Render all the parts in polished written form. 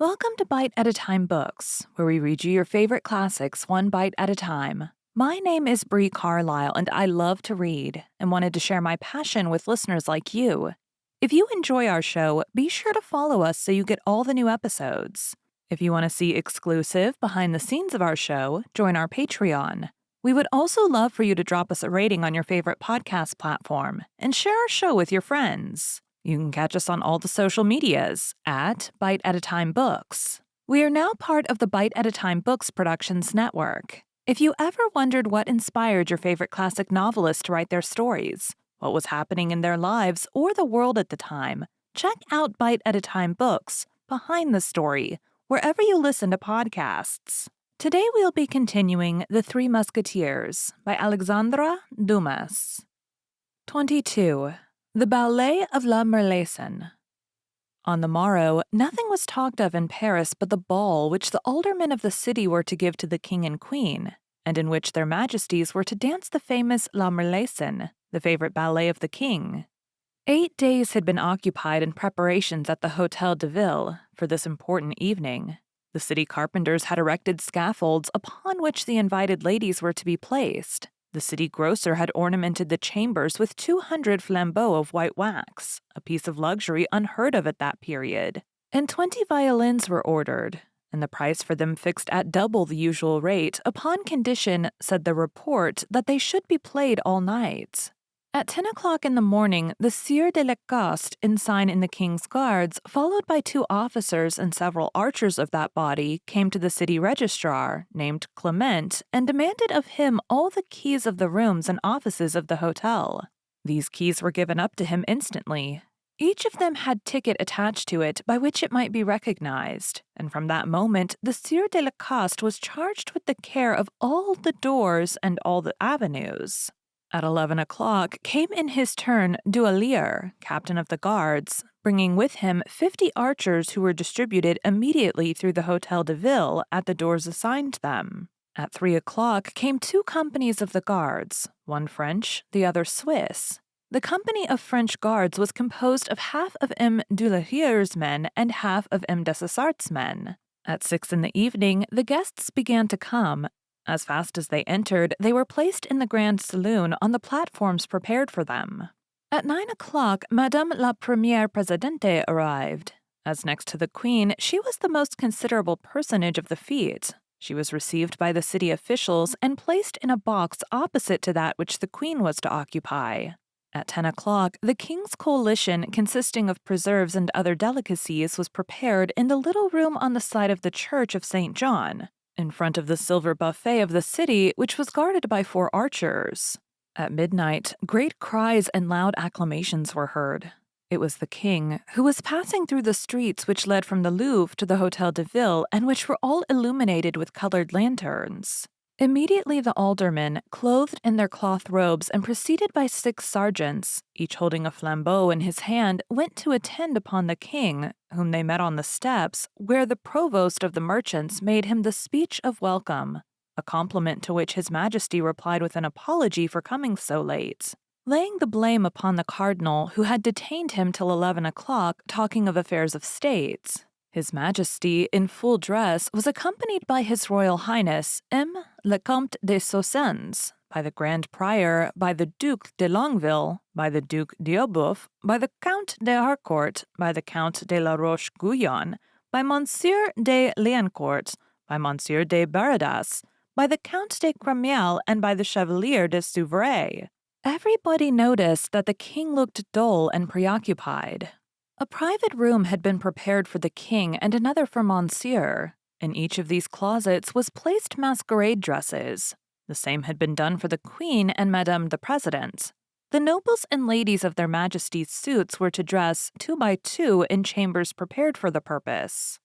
Welcome to Bite at a Time Books, where we read you your favorite classics one bite at a time. My name is Bree Carlile, and I love to read and wanted to share my passion with listeners like you. If you enjoy our show, be sure to follow us so you get all the new episodes. If you want to see exclusive behind the scenes of our show, join our Patreon. We would also love for you to drop us a rating on your favorite podcast platform and share our show with your friends. You can catch us on all the social medias at Bite at a Time Books. We are now part of the Bite at a Time Books Productions Network. If you ever wondered what inspired your favorite classic novelists to write their stories, what was happening in their lives or the world at the time, check out Bite at a Time Books, Behind the Story, wherever you listen to podcasts. Today we'll be continuing The Three Musketeers by Alexandre Dumas. 22. The Ballet of La Merlaison. On the morrow, nothing was talked of in Paris but the ball which the aldermen of the city were to give to the king and queen, and in which their majesties were to dance the famous La Merlaison, the favorite ballet of the king. 8 days had been occupied in preparations at the Hôtel de Ville for this important evening. The city carpenters had erected scaffolds upon which the invited ladies were to be placed. The city grocer had ornamented the chambers with 200 flambeaux of white wax, a piece of luxury unheard of at that period, and 20 violins were ordered, and the price for them fixed at double the usual rate upon condition, said the report, that they should be played all night. At 10 o'clock in the morning, the Sieur de Lacoste, ensign in the king's guards, followed by 2 officers and several archers of that body, came to the city registrar, named Clement, and demanded of him all the keys of the rooms and offices of the hotel. These keys were given up to him instantly. Each of them had ticket attached to it by which it might be recognized, and from that moment the Sieur de Lacoste was charged with the care of all the doors and all the avenues. At 11 o'clock came in his turn Doualier, captain of the guards, bringing with him 50 archers who were distributed immediately through the Hôtel de Ville at the doors assigned them. At 3 o'clock came 2 companies of the guards, one French, the other Swiss. The company of French guards was composed of half of M. Doualier's men and half of M. Dessessart's men. At 6 in the evening, the guests began to come. As fast as they entered, they were placed in the grand saloon on the platforms prepared for them. At 9 o'clock, Madame la Première Présidente arrived. As next to the queen, she was the most considerable personage of the fête. She was received by the city officials and placed in a box opposite to that which the queen was to occupy. At 10 o'clock, the king's collation, consisting of preserves and other delicacies, was prepared in the little room on the side of the church of St. John, in front of the silver buffet of the city, which was guarded by 4 archers. At midnight, great cries and loud acclamations were heard. It was the king, who was passing through the streets which led from the Louvre to the Hôtel de Ville and which were all illuminated with colored lanterns. Immediately the aldermen, clothed in their cloth robes and preceded by 6 sergeants, each holding a flambeau in his hand, went to attend upon the king, whom they met on the steps, where the provost of the merchants made him the speech of welcome, a compliment to which his majesty replied with an apology for coming so late, laying the blame upon the cardinal, who had detained him till 11 o'clock talking of affairs of state. His Majesty, in full dress, was accompanied by His Royal Highness M. le Comte de Soissons, by the Grand Prior, by the Duc de Longueville, by the Duc d'Ailleboeuf, by the Count de Harcourt, by the Count de la Roche-Guyon, by Monsieur de Liancourt, by Monsieur de Baradas, by the Count de Cramiel, and by the Chevalier de Souvray. Everybody noticed that the king looked dull and preoccupied. A private room had been prepared for the king and another for Monsieur. In each of these closets was placed masquerade dresses. The same had been done for the queen and Madame the President. The nobles and ladies of their majesties' suits were to dress 2 by 2 in chambers prepared for the purpose.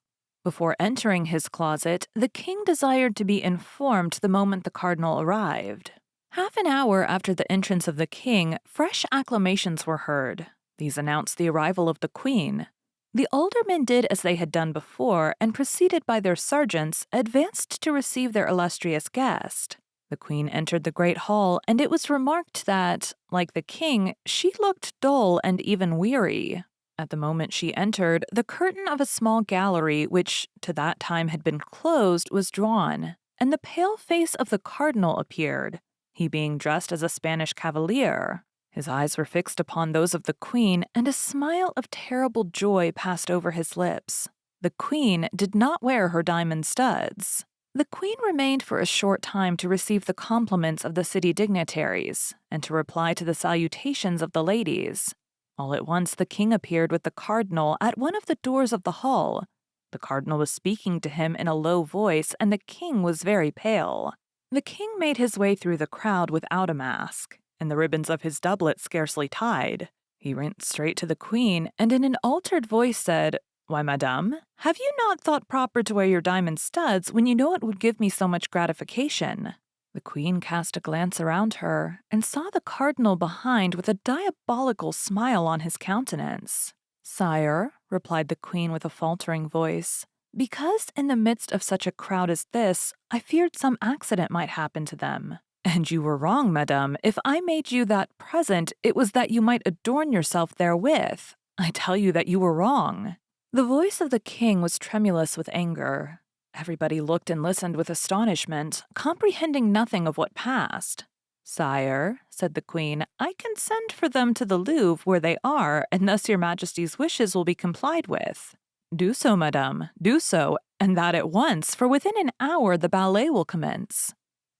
Before entering his closet, the king desired to be informed the moment the cardinal arrived. Half an hour after the entrance of the king, fresh acclamations were heard. These announced the arrival of the queen. The aldermen did as they had done before, and preceded by their sergeants, advanced to receive their illustrious guest. The queen entered the great hall, and it was remarked that, like the king, she looked dull and even weary. At the moment she entered, the curtain of a small gallery, which to that time had been closed, was drawn, and the pale face of the cardinal appeared, he being dressed as a Spanish cavalier. His eyes were fixed upon those of the queen, and a smile of terrible joy passed over his lips. The queen did not wear her diamond studs. The queen remained for a short time to receive the compliments of the city dignitaries, and to reply to the salutations of the ladies. All at once the king appeared with the cardinal at one of the doors of the hall. The cardinal was speaking to him in a low voice, and the king was very pale. The king made his way through the crowd without a mask, and the ribbons of his doublet scarcely tied. He went straight to the queen, and in an altered voice said, "Why, madame, have you not thought proper to wear your diamond studs when you know it would give me so much gratification?" The queen cast a glance around her, and saw the cardinal behind with a diabolical smile on his countenance. "Sire," replied the queen with a faltering voice, "because in the midst of such a crowd as this, I feared some accident might happen to them. And you were wrong, madame. If I made you that present, it was that you might adorn yourself therewith. I tell you that you were wrong." The voice of the king was tremulous with anger. Everybody looked and listened with astonishment, comprehending nothing of what passed. "Sire," said the queen, "I can send for them to the Louvre where they are, and thus your majesty's wishes will be complied with." "Do so, madame, do so, and that at once, for within an hour the ballet will commence."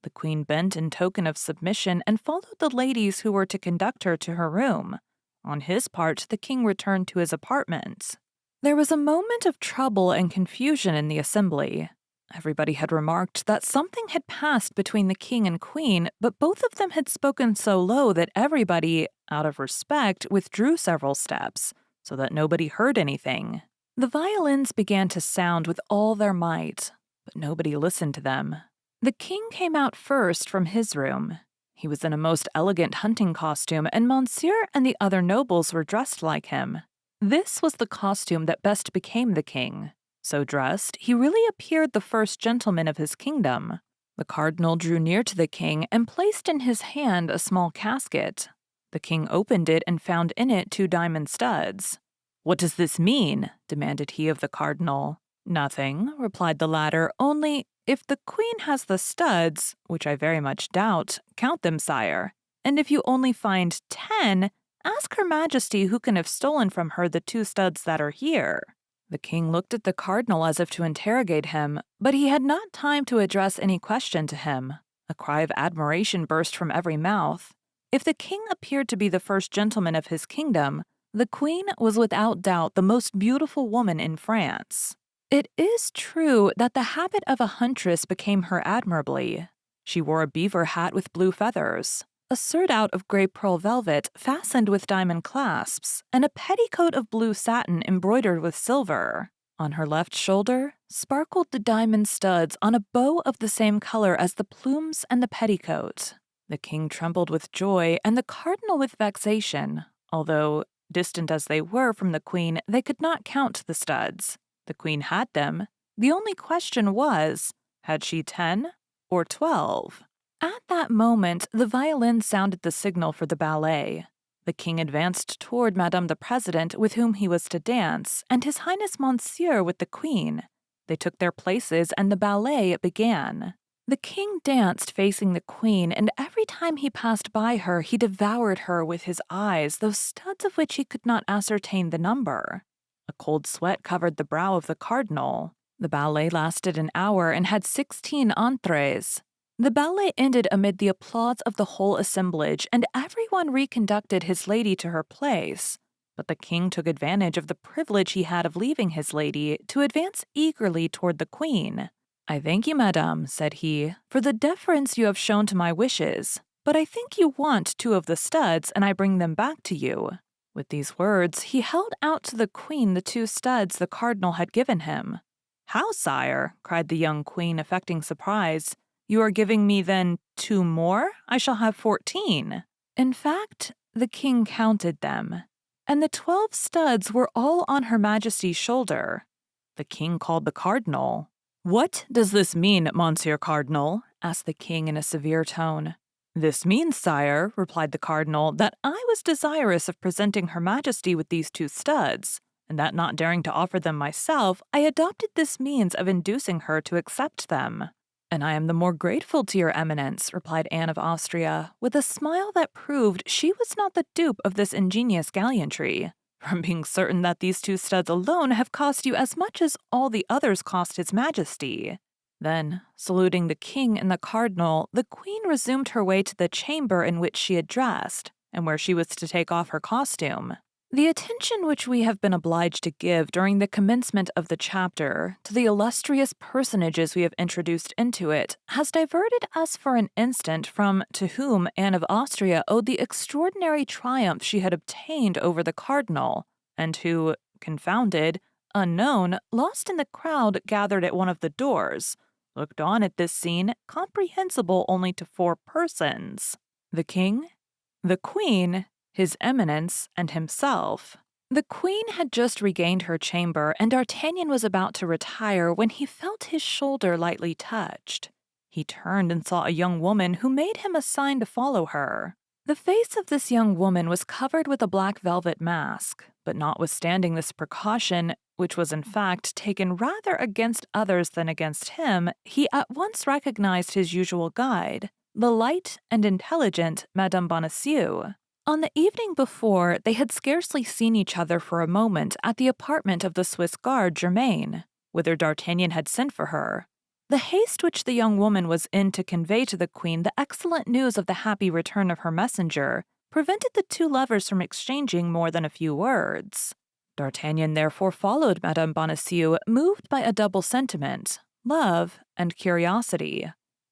The queen bent in token of submission and followed the ladies who were to conduct her to her room. On his part, the king returned to his apartment. There was a moment of trouble and confusion in the assembly. Everybody had remarked that something had passed between the king and queen, but both of them had spoken so low that everybody, out of respect, withdrew several steps, so that nobody heard anything. The violins began to sound with all their might, but nobody listened to them. The king came out first from his room. He was in a most elegant hunting costume, and Monsieur and the other nobles were dressed like him. This was the costume that best became the king. So dressed, he really appeared the first gentleman of his kingdom. The cardinal drew near to the king and placed in his hand a small casket. The king opened it and found in it 2 diamond studs. "What does this mean?" demanded he of the cardinal. "Nothing," replied the latter, "only, if the queen has the studs, which I very much doubt, count them, sire. And if you only find 10, ask Her Majesty who can have stolen from her the 2 studs that are here." The king looked at the cardinal as if to interrogate him, but he had not time to address any question to him. A cry of admiration burst from every mouth. If the king appeared to be the first gentleman of his kingdom, the queen was without doubt the most beautiful woman in France. It is true that the habit of a huntress became her admirably. She wore a beaver hat with blue feathers, a surtout of gray pearl velvet fastened with diamond clasps, and a petticoat of blue satin embroidered with silver. On her left shoulder sparkled the diamond studs on a bow of the same color as the plumes and the petticoat. The king trembled with joy, and the cardinal with vexation, although, distant as they were from the queen, they could not count the studs. The queen had them. The only question was, had she 10 or 12? At that moment, the violin sounded the signal for the ballet. The king advanced toward Madame the President, with whom he was to dance, and His Highness Monsieur with the queen. They took their places, and the ballet began. The king danced facing the queen, and every time he passed by her, he devoured her with his eyes, those studs of which he could not ascertain the number. A cold sweat covered the brow of the cardinal. The ballet lasted an hour and had 16 entrées. The ballet ended amid the applause of the whole assemblage, and everyone reconducted his lady to her place. But the king took advantage of the privilege he had of leaving his lady to advance eagerly toward the queen. "I thank you, madame," said he, "for the deference you have shown to my wishes, but I think you want 2 of the studs, and I bring them back to you." With these words, he held out to the queen the 2 studs the cardinal had given him. "How, sire?" cried the young queen, affecting surprise. "You are giving me, then, 2 more? I shall have 14. In fact, the king counted them, and the 12 studs were all on Her Majesty's shoulder. The king called the cardinal. "What does this mean, Monsieur Cardinal?" asked the king in a severe tone. "This means, sire," replied the cardinal, "that I was desirous of presenting Her Majesty with these two studs, and that not daring to offer them myself, I adopted this means of inducing her to accept them." "And I am the more grateful to your eminence," replied Anne of Austria, with a smile that proved she was not the dupe of this ingenious gallantry, "from being certain that these two studs alone have cost you as much as all the others cost His Majesty." Then, saluting the king and the cardinal, the queen resumed her way to the chamber in which she had dressed, and where she was to take off her costume. The attention which we have been obliged to give during the commencement of the chapter to the illustrious personages we have introduced into it has diverted us for an instant from to whom Anne of Austria owed the extraordinary triumph she had obtained over the cardinal, and who, confounded, unknown, lost in the crowd gathered at one of the doors, looked on at this scene comprehensible only to four persons: the king, the queen, his eminence, and himself. The queen had just regained her chamber, and D'Artagnan was about to retire when he felt his shoulder lightly touched. He turned and saw a young woman who made him a sign to follow her. The face of this young woman was covered with a black velvet mask, but notwithstanding this precaution, which was in fact taken rather against others than against him, he at once recognized his usual guide, the light and intelligent Madame Bonacieux. On the evening before, they had scarcely seen each other for a moment at the apartment of the Swiss guard Germain, whither D'Artagnan had sent for her. The haste which the young woman was in to convey to the queen the excellent news of the happy return of her messenger prevented the two lovers from exchanging more than a few words. D'Artagnan therefore followed Madame Bonacieux, moved by a double sentiment, love and curiosity.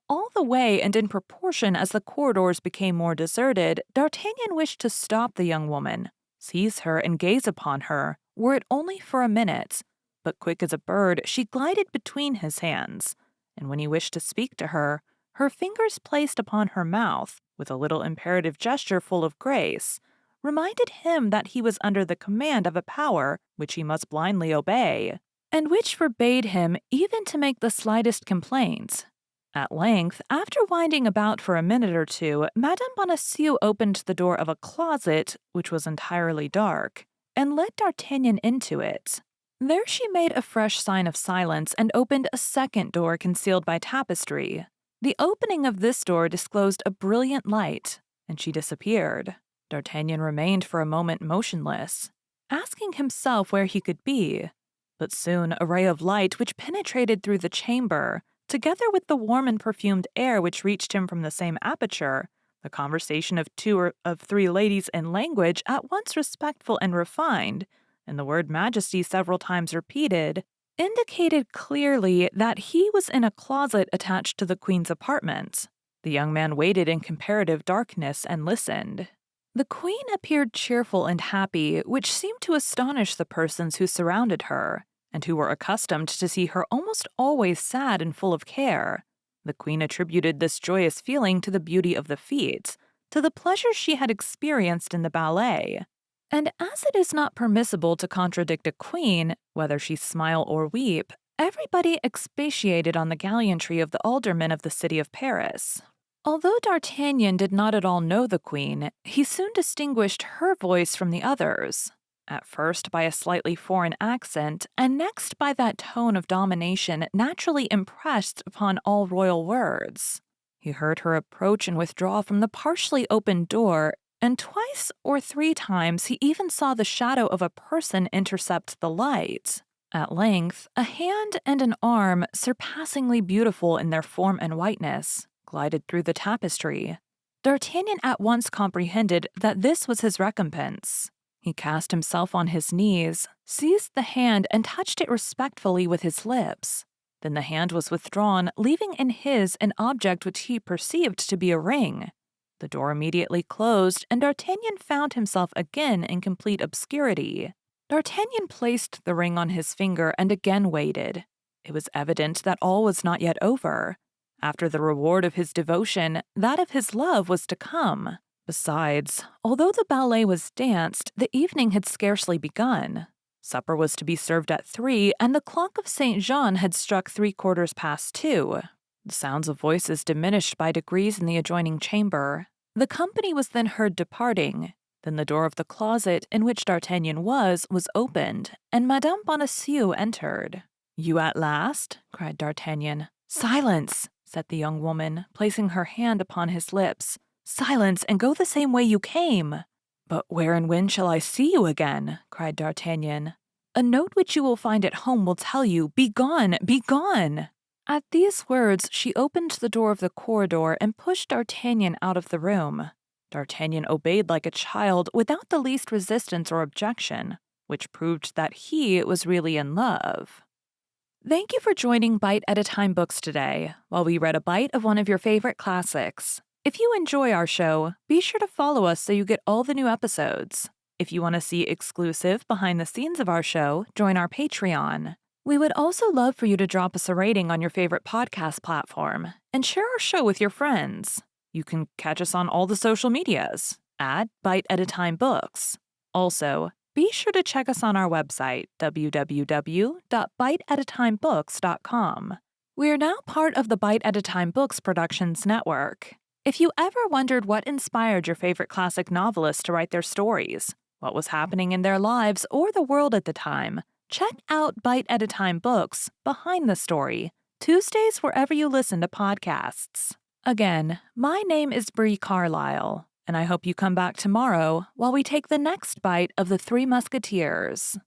All the way, and in proportion as the corridors became more deserted, D'Artagnan wished to stop the young woman, seize her and gaze upon her, were it only for a minute. But quick as a bird, she glided between his hands, and when he wished to speak to her, her fingers placed upon her mouth, with a little imperative gesture full of grace, reminded him that he was under the command of a power which he must blindly obey, and which forbade him even to make the slightest complaints. At length, after winding about for a minute or two, Madame Bonacieux opened the door of a closet, which was entirely dark, and led D'Artagnan into it. There she made a fresh sign of silence and opened a second door concealed by tapestry. The opening of this door disclosed a brilliant light, and she disappeared. D'Artagnan remained for a moment motionless, asking himself where he could be, but soon a ray of light which penetrated through the chamber, together with the warm and perfumed air which reached him from the same aperture, the conversation of two or of three ladies in language at once respectful and refined, and the word Majesty several times repeated, indicated clearly that he was in a closet attached to the queen's apartment. The young man waited in comparative darkness and listened. The queen appeared cheerful and happy, which seemed to astonish the persons who surrounded her, and who were accustomed to see her almost always sad and full of care. The queen attributed this joyous feeling to the beauty of the feat, to the pleasure she had experienced in the ballet. And as it is not permissible to contradict a queen, whether she smile or weep, everybody expatiated on the gallantry of the aldermen of the city of Paris. Although D'Artagnan did not at all know the queen, he soon distinguished her voice from the others, at first by a slightly foreign accent, and next by that tone of domination naturally impressed upon all royal words. He heard her approach and withdraw from the partially opened door, and twice or three times he even saw the shadow of a person intercept the light. At length, a hand and an arm, surpassingly beautiful in their form and whiteness, glided through the tapestry. D'Artagnan at once comprehended that this was his recompense. He cast himself on his knees, seized the hand, and touched it respectfully with his lips. Then the hand was withdrawn, leaving in his an object which he perceived to be a ring. The door immediately closed, and D'Artagnan found himself again in complete obscurity. D'Artagnan placed the ring on his finger and again waited. It was evident that all was not yet over. After the reward of his devotion, that of his love was to come. Besides, although the ballet was danced, the evening had scarcely begun. Supper was to be served at 3, and the clock of St. Jean had struck 2:75. The sounds of voices diminished by degrees in the adjoining chamber. The company was then heard departing. Then the door of the closet in which D'Artagnan was opened, and Madame Bonacieux entered. "You at last?" cried D'Artagnan. "Silence!" said the young woman, placing her hand upon his lips. "Silence, and go the same way you came." "But where and when shall I see you again?" cried D'Artagnan. "A note which you will find at home will tell you. Begone! Begone!" At these words, she opened the door of the corridor and pushed D'Artagnan out of the room. D'Artagnan obeyed like a child without the least resistance or objection, which proved that he was really in love. Thank you for joining Bite at a Time Books today, while we read a bite of one of your favorite classics. If you enjoy our show, be sure to follow us so you get all the new episodes. If you want to see exclusive behind the scenes of our show, join our Patreon. We would also love for you to drop us a rating on your favorite podcast platform and share our show with your friends. You can catch us on all the social medias at Bite at a Time Books. Also, be sure to check us on our website, www.biteatatimebooks.com. We are now part of the Bite at a Time Books Productions Network. If you ever wondered what inspired your favorite classic novelists to write their stories, what was happening in their lives or the world at the time, check out Bite at a Time Books Behind the Story, Tuesdays wherever you listen to podcasts. Again, my name is Bree Carlile, and I hope you come back tomorrow while we take the next bite of the Three Musketeers.